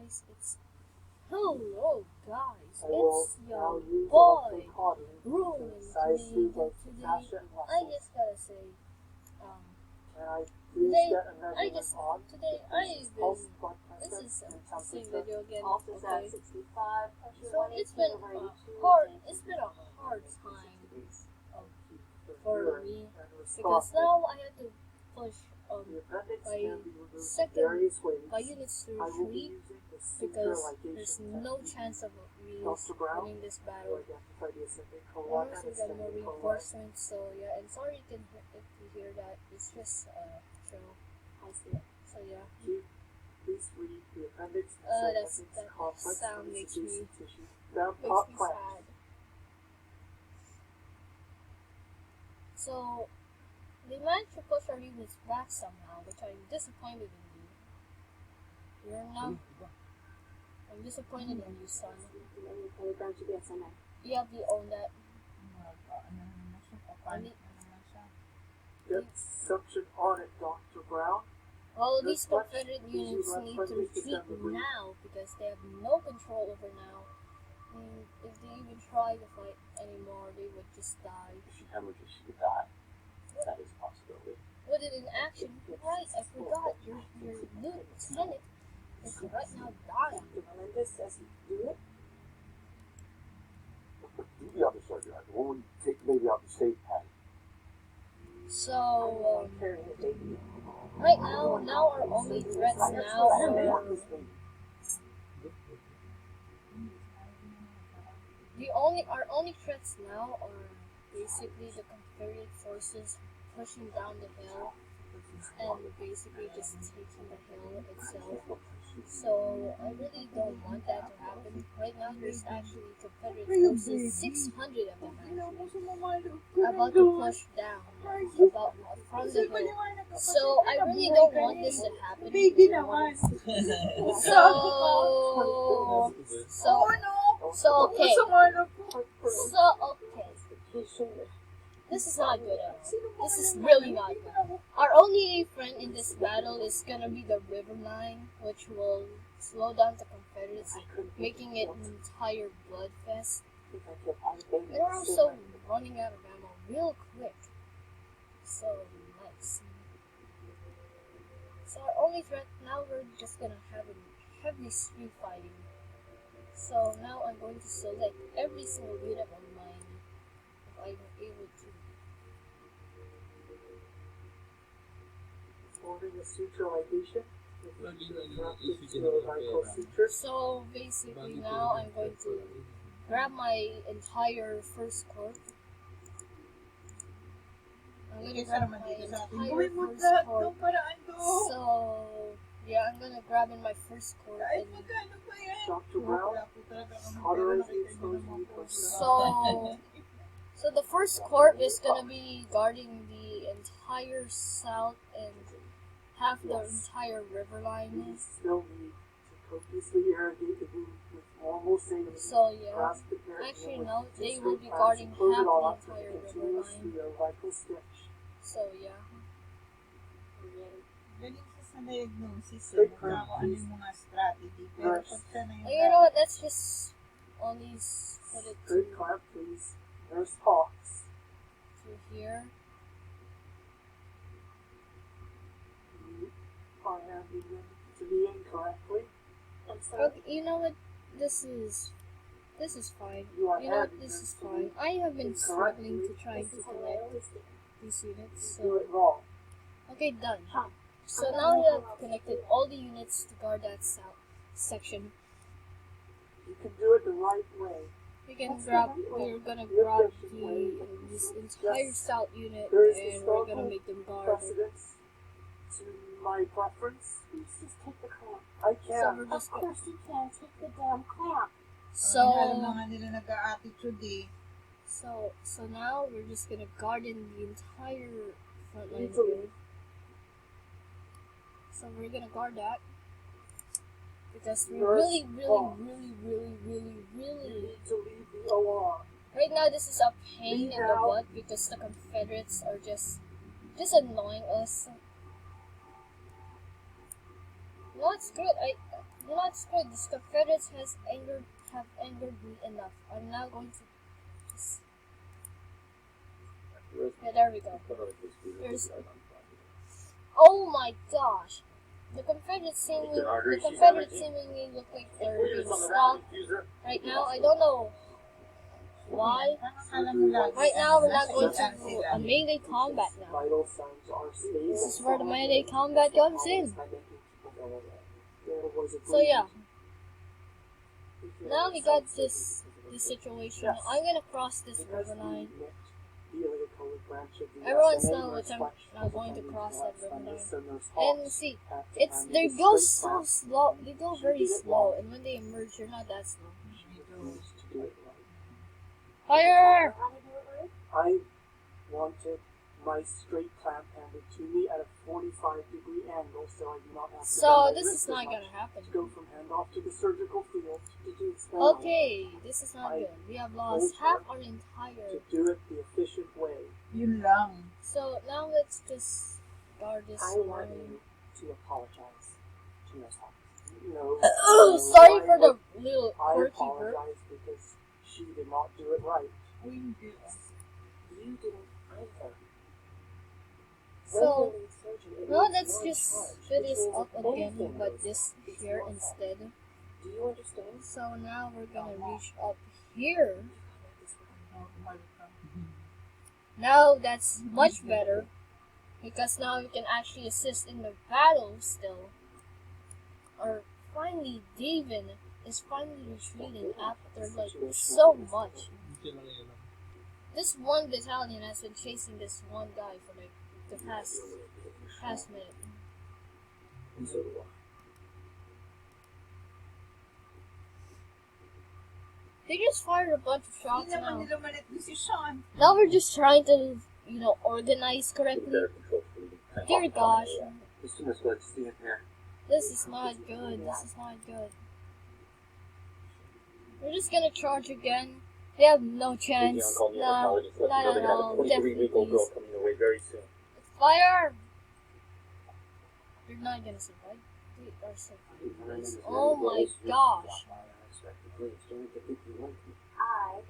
guys, it's hello guys, it's your boy Ruin today. I just gotta say, um, today today I've been this is the same video again. Okay, so it's been a hard time um, for me because now I have to push by second by units through three because there's no chance of me winning this battle. Unless we get more reinforcements, so yeah, and sorry if you hear that, it's just show. So yeah. That sound makes me sad. So they managed to push our units back somehow, which I'm disappointed in you. You're not. I'm disappointed in you, son. Yeah, we own that. Get suction on it, Dr. Brown. Well, these Confederate units need to retreat now because they have no control over now. And if they even try to fight anymore, they would just die. If she hemorrhages, she could die. That is a possibility. Put it in action. Right, I forgot. Your lieutenant is right now dying. Melendez says do it. Do the other surgery. The one take the baby out the safe pad. So, right now our only threats now are our only threats now are basically the Confederate forces pushing down the hill and basically just taking the hill itself. So I really don't want that to happen. Right now there's actually Confederate forces, 600 of them actually, about to push down from the hill. So I really don't want this to happen. Okay. This is not good at all. This is really not good. Our only friend in this battle is gonna be the river line, which will slow down the Confederates, making it an entire blood fest. They're also running out of ammo real quick. So nice. So our only threat now, we're just gonna have a heavy street fighting. So now I'm going to select every single unit of mine if I'm able to. So basically now I'm going to grab my entire first corps. I'm gonna grab my entire first corps. So yeah, I'm gonna grab in my first corps and so the first corps is gonna be guarding the entire south and half the entire river line. So yeah, actually no, they will be guarding half the entire river line. So yeah. You know what, let's just only put it to here. Okay, you know what, this is fine. You know what, this is fine. I have been struggling to try to connect these units, so okay, done. So now we have connected all the units to guard that south section. You can do it the right way. We're gonna grab this entire south unit and we're gonna make them guard. To my preference, please just take the clamp. I can't. So we're just of course you can. Take the damn clamp. So now we're just gonna guard in the entire front line here. So we're gonna guard that because we really need to leave the OR. Right now this is a pain in the butt because the Confederates are just annoying us. You know what's good? screw it. This Confederates have angered me enough. I'm now going to. Yeah, there we go. There's. Oh my gosh! The Confederates seemingly look like they're being stopped right now. I don't know why. Right now, we're not going to a melee combat now. This is where the melee combat comes in. So yeah, now we got this situation. I'm gonna cross this river line. Everyone's know which I'm not going to cross that river line. And see, they go so slow. They go very slow, and when they emerge, they're not that slow. Fire! I wanted my straight clamp handed to me at a 45-degree angle, so I do not have to. So this is not gonna happen. To go from handoff to the surgical field to do experiment. Okay, this is not good. We have lost half our entire. To do it the efficient way. So now let's just guard this. I want you to apologize to yourself. No. Sorry for the little quirky I apologize because she did not do it right. You didn't either. So now let's just fill this up again, but this here instead. Do you understand? So now we're gonna reach up here. Now that's much better, because now we can actually assist in the battle still. Or finally, David is finally retreating after like so much. This one battalion has been chasing this one guy for like the past minute. And so do I. They just fired a bunch of shots now. Now we're just trying to, organize correctly. Dear gosh. This is not good. This is not good. We're just gonna charge again. They have no chance. No, not at all. Definitely please. Fire! They're not gonna survive. They are surviving. Oh my gosh.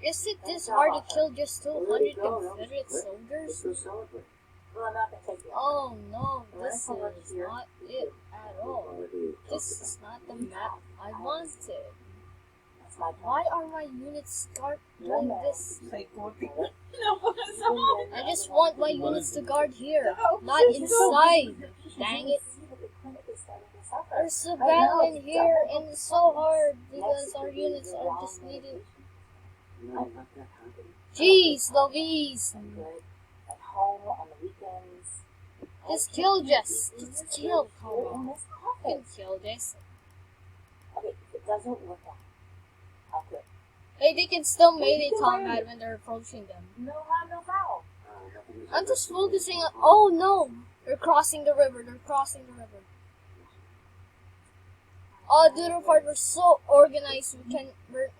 Is it this hard to kill just 200 Confederate soldiers? Oh no, this is not it at all. This is not the map I wanted. Why are my units doing this? I just want my units to guard here, not inside. Dang it. There's a battle in here and it's so hard because our units are just needed. Jeez Louise. At home on the weekends. Just kill Jess. Just kill. Come on. You can kill Jess. Okay, if it doesn't work out, I'll quit. Hey, they can still melee combat when they're approaching them. No harm, no foul. I'm just focusing on. Oh no! They're crossing the river. They're crossing the river. Oh, Doodle Fort, we're so organized.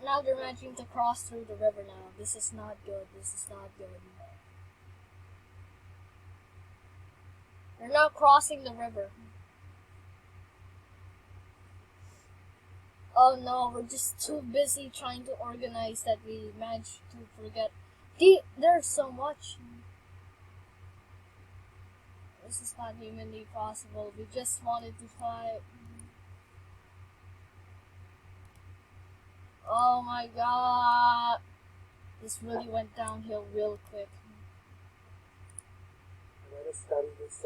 Now they're managing to cross through the river now. This is not good. This is not good. They're now crossing the river. Oh no, we're just too busy trying to organize that we managed to forget. There's so much. This is not humanly possible. We just wanted to fight. Oh my god. This really went downhill real quick. Let us study this,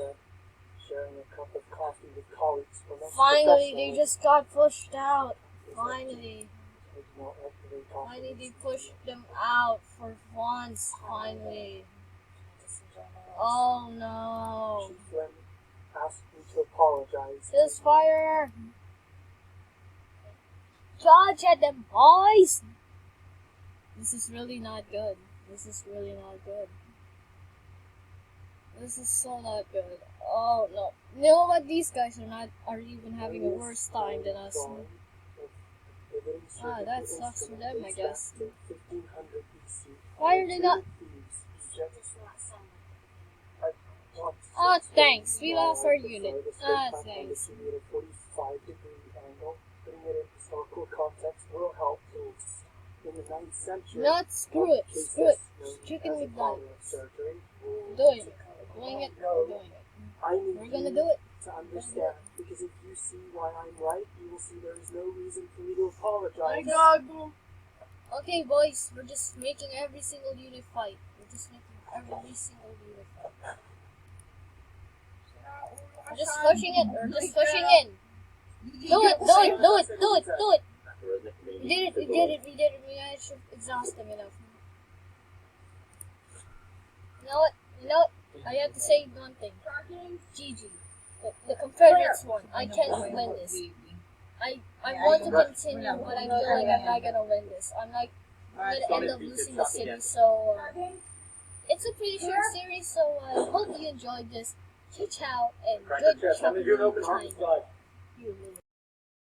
sharing a cup of coffee with colleagues. Finally, they just got pushed out. Finally. Finally, they pushed them out for once. Finally. Oh no. Asked me to apologize. Just fire. Charge at them, boys. This is really not good. This is really not good. This is so not good. Oh no. You know what? These guys are even having a worse time than us. Ah, that sucks for them, I guess. Why are they not? Ah, thanks. We lost our unit. Ah, thanks. will help peace. In the 9th century, Not screw it. cases Screw it. known Chicken as McNuggets. adio surgery. Doing it. Doing it. We're doing it. I need We're gonna you do it. to understand, because if you see why I'm right, you will see there is no reason for me to apologize. Okay, boys, we're just making every single unit fight. We're just making every single unit fight. We're just pushing it. We're just pushing in. Do it. Do it. Do it. Do it. Do it. We did it. We did it. We did it. We managed to exhaust them enough. You know what? You know what? I have to say one thing. GG. The Confederates won. I can't win this. I want to continue, but I feel like I'm not gonna win this. I'm gonna end up losing the city. So it's a pretty short series. So I hope you enjoyed this. Ciao and good shopping time. You